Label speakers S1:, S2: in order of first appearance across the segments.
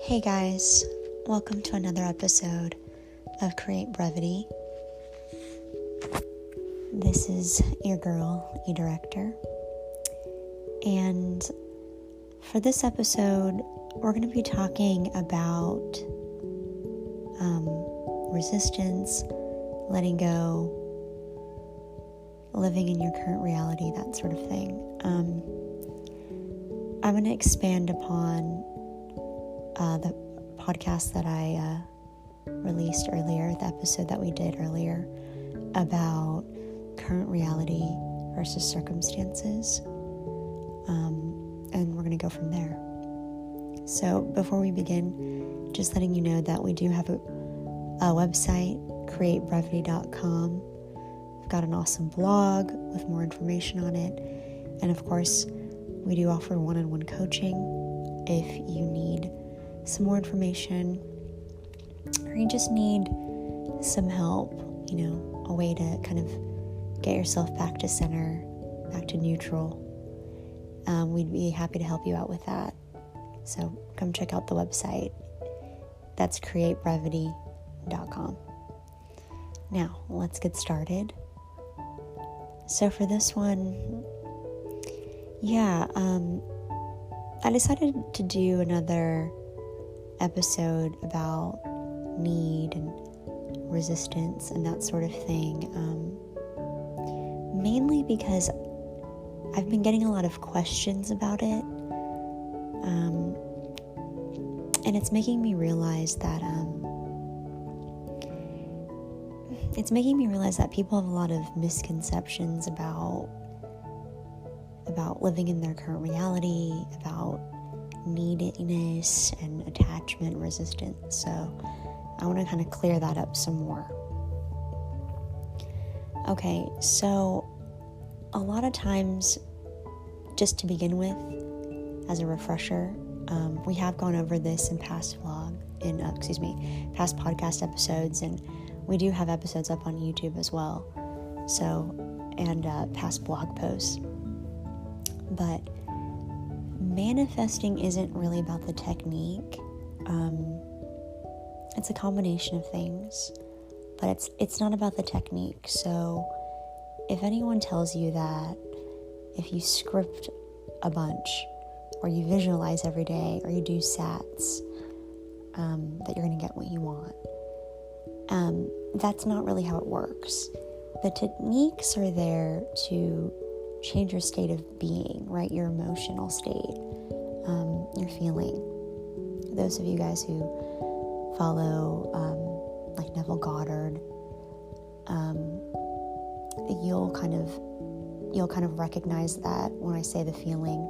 S1: Hey guys, welcome to another episode of Create Brevity. This is your girl, e-director, and for this episode, we're going to be talking about resistance, letting go, living in your current reality, that sort of thing. I'm going to expand upon the podcast that I released earlier, the episode that we did earlier about current reality versus circumstances, and we're going to go from there. So before we begin, just letting you know that we do have a website, createbrevity.com. We've got an awesome blog with more information on it, and of course we do offer one-on-one coaching if you need some more information, or you just need some help, a way to kind of get yourself back to center, back to neutral. We'd be happy to help you out with that. So come check out the website. That's createbrevity.com. Now, let's get started. So for this one, I decided to do another episode about need and resistance and that sort of thing, mainly because I've been getting a lot of questions about it, and it's making me realize that people have a lot of misconceptions about living in their current reality, about neediness and attachment resistance. So I want to kind of clear that up some more. Okay, so a lot of times, just to begin with, as a refresher, we have gone over this in past podcast episodes, and we do have episodes up on YouTube as well. So, and past blog posts. But manifesting isn't really about the technique. It's a combination of things, but it's not about the technique. So if anyone tells you that if you script a bunch, or you visualize every day, or you do SATs, that you're going to get what you want, that's not really how it works. The techniques are there to change your state of being, right? Your emotional state, your feeling. Those of you guys who follow like Neville Goddard, you'll kind of recognize that when I say the feeling,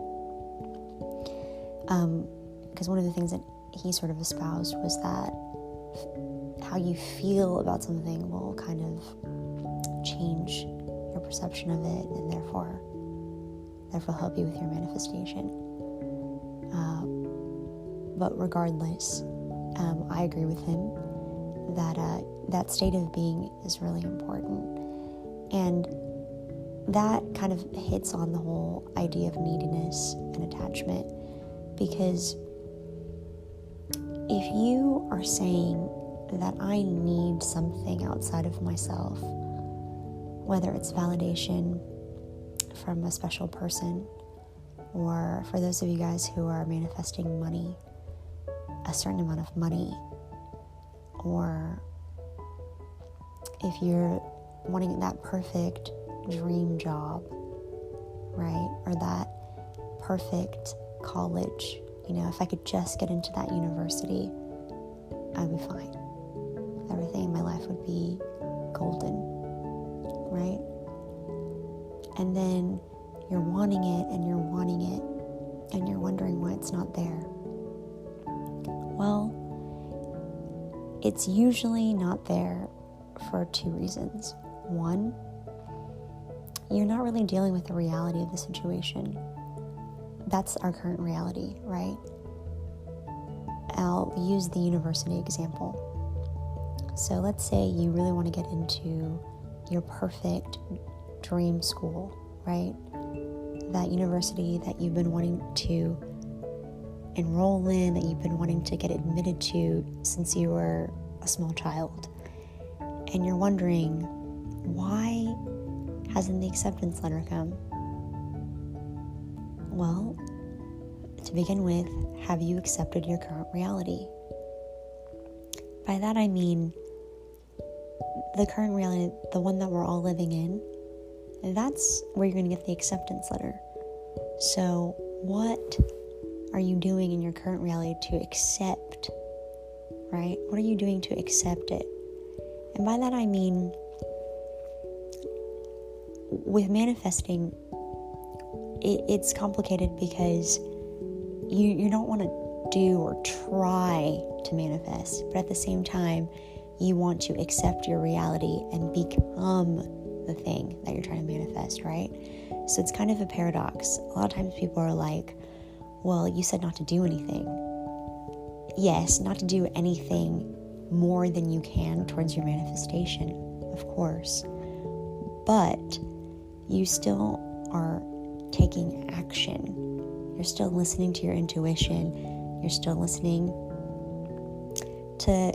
S1: because one of the things that he sort of espoused was that how you feel about something will kind of change your perception of it, and therefore help you with your manifestation. But regardless, I agree with him that that state of being is really important, and that kind of hits on the whole idea of neediness and attachment, because if you are saying that I need something outside of myself, whether it's validation from a special person, or for those of you guys who are manifesting money, a certain amount of money, or if you're wanting that perfect dream job, right? Or that perfect college, if I could just get into that university, I'd be fine. Everything in my life would be golden, right? And then you're wanting it, and you're wanting it, and you're wondering why it's not there. Well, it's usually not there for two reasons. One, you're not really dealing with the reality of the situation. That's our current reality, right? I'll use the university example. So let's say you really want to get into your perfect dream school, right? That university that you've been wanting to enroll in, that you've been wanting to get admitted to since you were a small child. And you're wondering, why hasn't the acceptance letter come? Well, to begin with, have you accepted your current reality? By that I mean, the current reality, the one that we're all living in, that's where you're going to get the acceptance letter. So what are you doing in your current reality to accept, right? What are you doing to accept it? And by that I mean, with manifesting, it's complicated because you don't want to do or try to manifest, but at the same time, you want to accept your reality and become the thing that you're trying to manifest, right? So it's kind of a paradox. A lot of times people are like, well, you said not to do anything. Yes, not to do anything more than you can towards your manifestation, of course. But you still are taking action. You're still listening to your intuition. You're still listening to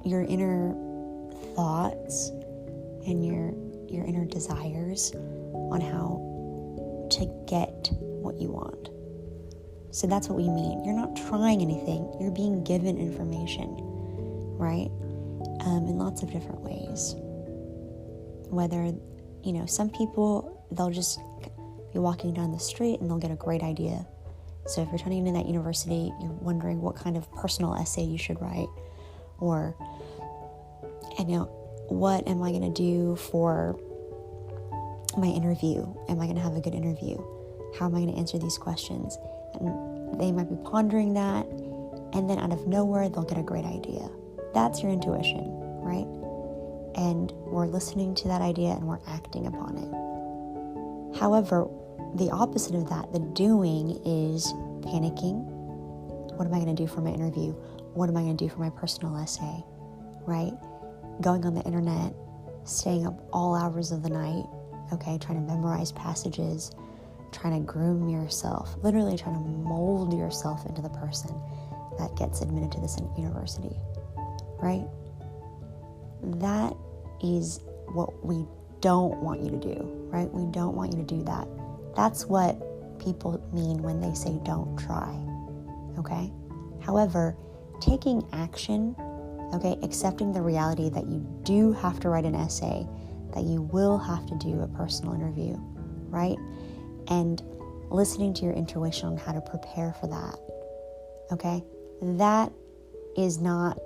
S1: your inner thoughts and your inner desires on how to get what you want. So that's what we mean. You're not trying anything. You're being given information, right? In lots of different ways. Whether, some people, they'll just be walking down the street and they'll get a great idea. So if you're turning into that university, you're wondering what kind of personal essay you should write. Or, what am I going to do for my interview? Am I going to have a good interview? How am I going to answer these questions? And they might be pondering that, and then out of nowhere, they'll get a great idea. That's your intuition, right? And we're listening to that idea and we're acting upon it. However, the opposite of that, the doing, is panicking. What am I going to do for my interview? What am I going to do for my personal essay, right? Going on the internet, staying up all hours of the night, okay, trying to memorize passages, trying to groom yourself, literally trying to mold yourself into the person that gets admitted to this university, right? That is what we don't want you to do, right? We don't want you to do that. That's what people mean when they say don't try, okay? However, taking action, okay, accepting the reality that you do have to write an essay, that you will have to do a personal interview, right? And listening to your intuition on how to prepare for that, okay? That is not,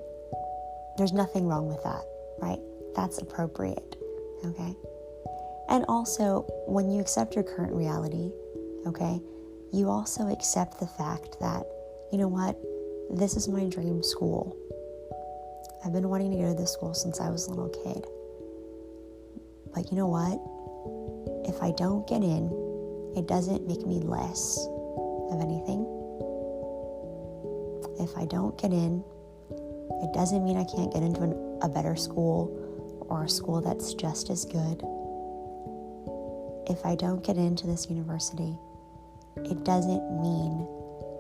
S1: there's nothing wrong with that, right? That's appropriate, okay? And also, when you accept your current reality, okay, you also accept the fact that, you know what, this is my dream school. I've been wanting to go to this school since I was a little kid. But you know what? If I don't get in, it doesn't make me less of anything. If I don't get in, it doesn't mean I can't get into a better school or a school that's just as good. If I don't get into this university, it doesn't mean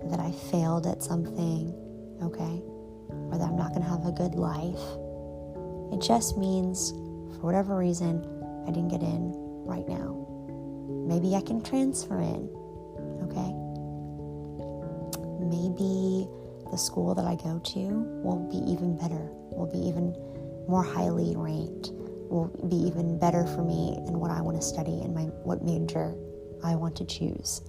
S1: that I failed at something, okay? Or that I'm not going to have a good life. It just means, for whatever reason, I didn't get in right now. Maybe I can transfer in, okay? Maybe the school that I go to will be even better, will be even more highly ranked, will be even better for me in what I want to study and what major I want to choose.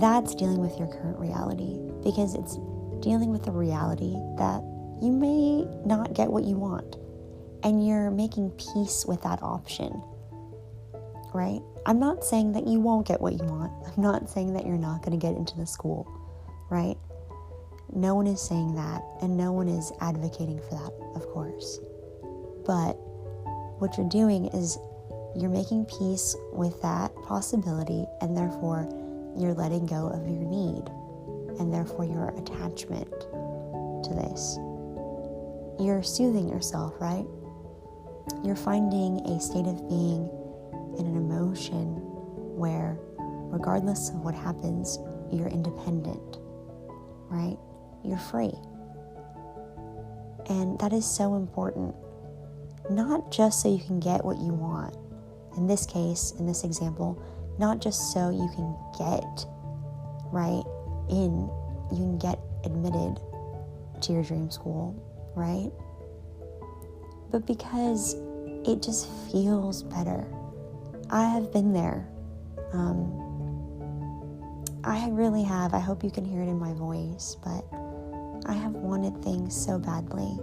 S1: That's dealing with your current reality, because it's dealing with the reality that you may not get what you want, and you're making peace with that option, right? I'm not saying that you won't get what you want. I'm not saying that you're not going to get into the school, right? No one is saying that, and no one is advocating for that, of course. But what you're doing is you're making peace with that possibility, and therefore you're letting go of your need, and therefore your attachment to this. You're soothing yourself, right? You're finding a state of being and an emotion where, regardless of what happens, you're independent, right? You're free. And that is so important. Not just so you can get what you want. In this case, in this example, not just so you can get, right, you can get admitted to your dream school, right? But because it just feels better. I have been there. I really have. I hope you can hear it in my voice, but I have wanted things so badly.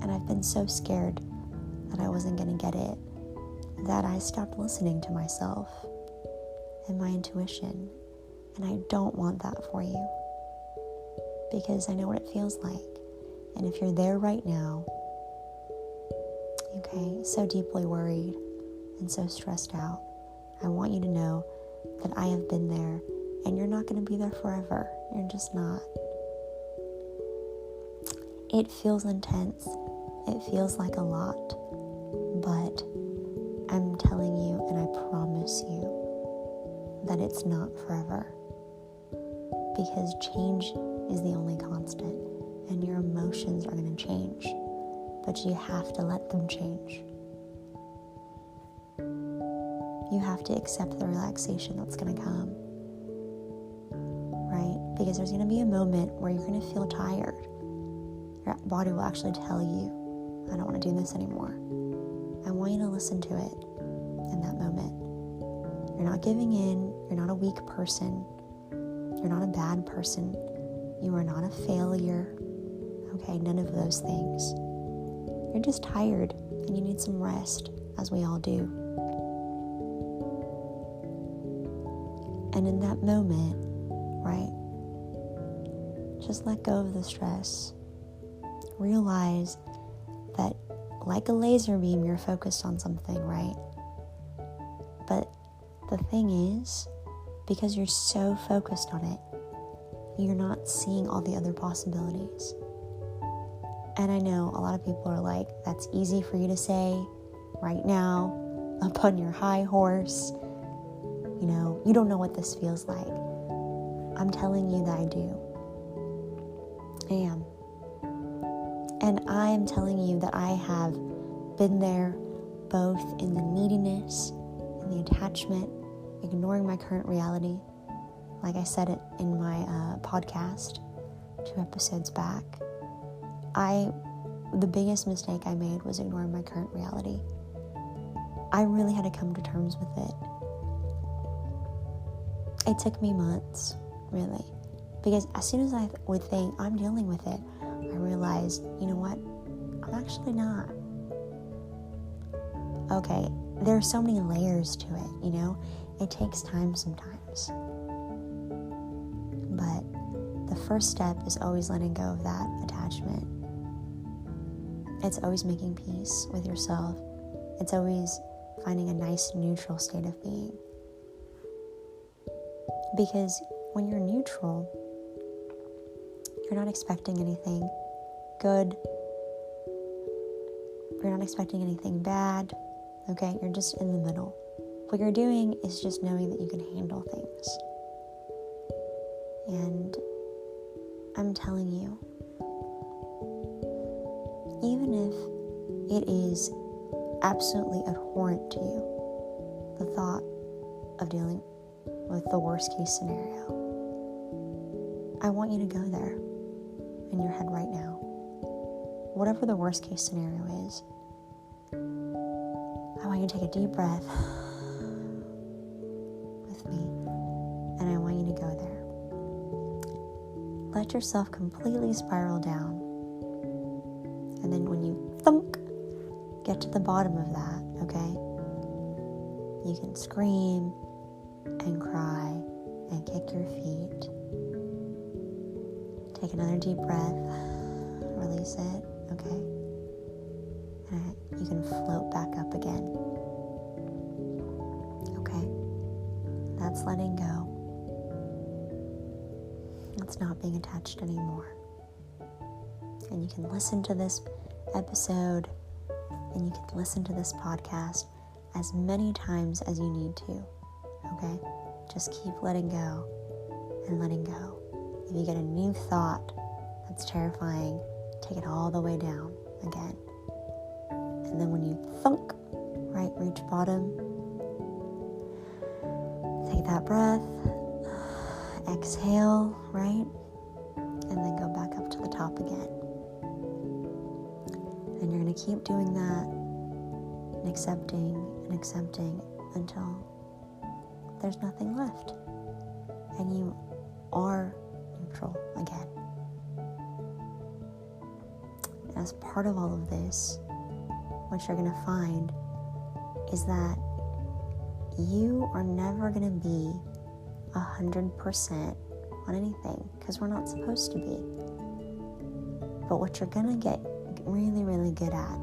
S1: And I've been so scared that I wasn't going to get it, that I stopped listening to myself and my intuition. And I don't want that for you, because I know what it feels like. And if you're there right now, okay, so deeply worried and so stressed out, I want you to know that I have been there, and you're not going to be there forever. You're just not. It feels intense. It feels like a lot. But I'm telling you, and I promise you, that it's not forever. Because change is the only constant, and your emotions are going to change. But you have to let them change. You have to accept the relaxation that's going to come, right? Because there's going to be a moment where you're going to feel tired. Your body will actually tell you, I don't want to do this anymore. I want you to listen to it in that moment. You're not giving in. You're not a weak person. You're not a bad person. You are not a failure. Okay, none of those things. You're just tired and you need some rest, as we all do. And in that moment, right, just let go of the stress. Realize that like a laser beam, you're focused on something, right? But the thing is, because you're so focused on it, you're not seeing all the other possibilities. And I know a lot of people are like, that's easy for you to say right now, up on your high horse. You know, you don't know what this feels like. I'm telling you that I do. I am. And I am telling you that I have been there, both in the neediness and the attachment, ignoring my current reality. Like I said it in my podcast 2 episodes back. The biggest mistake I made was ignoring my current reality. I really had to come to terms with it. It took me months, really. Because as soon as I would think, I'm dealing with it, I realized, you know what? I'm actually not. Okay, there are so many layers to it, you know? It takes time sometimes. But the first step is always letting go of that attachment. It's always making peace with yourself. It's always finding a nice neutral state of being. Because when you're neutral, you're not expecting anything good. You're not expecting anything bad. Okay? You're just in the middle. What you're doing is just knowing that you can handle things. And I'm telling you, even if it is absolutely abhorrent to you, the thought of dealing with the worst case scenario, I want you to go there in your head right now. Whatever the worst case scenario is, I want you to take a deep breath with me, and I want you to go there. Let yourself completely spiral down, and then when you thunk, get to the bottom of that, okay? You can scream and cry and kick your feet. Take another deep breath, release it, okay? And you can float back up again. Okay? That's letting go. That's not being attached anymore. And you can listen to this episode, and you can listen to this podcast as many times as you need to. Okay? Just keep letting go. and letting go. If you get a new thought that's terrifying, take it all the way down again. And then when you thunk, right, reach bottom, take that breath, exhale, right, and then go back up to the top again. And you're going to keep doing that and accepting until there's nothing left. And you are neutral again. And as part of all of this, what you're going to find is that you are never going to be 100% on anything, because we're not supposed to be. But what you're going to get really, really good at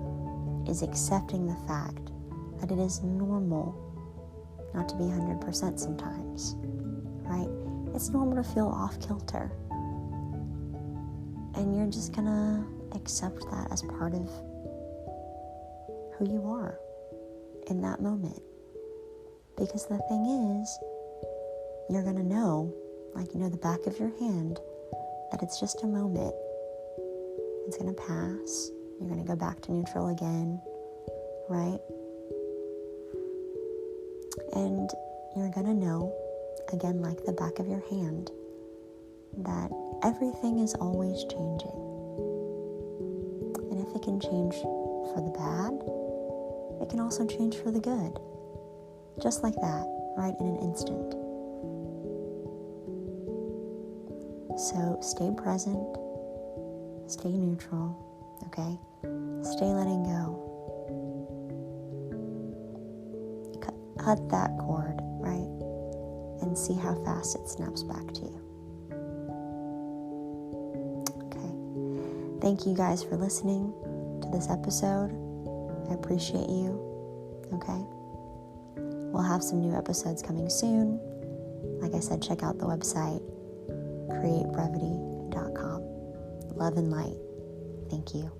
S1: is accepting the fact that it is normal not to be 100% sometimes, right? It's normal to feel off kilter. And you're just going to accept that as part of who you are in that moment. Because the thing is, you're going to know, like you know the back of your hand, that it's just a moment. It's going to pass. You're going to go back to neutral again, right? And you're going to know, again, like the back of your hand, that everything is always changing. And if it can change for the bad, it can also change for the good. Just like that, right, in an instant. So stay present, stay neutral, okay? Stay letting go. Cut that cord, right? And see how fast it snaps back to you. Okay. Thank you guys for listening to this episode. I appreciate you, okay? We'll have some new episodes coming soon. Like I said, check out the website, createbrevity.com. Love and light. Thank you.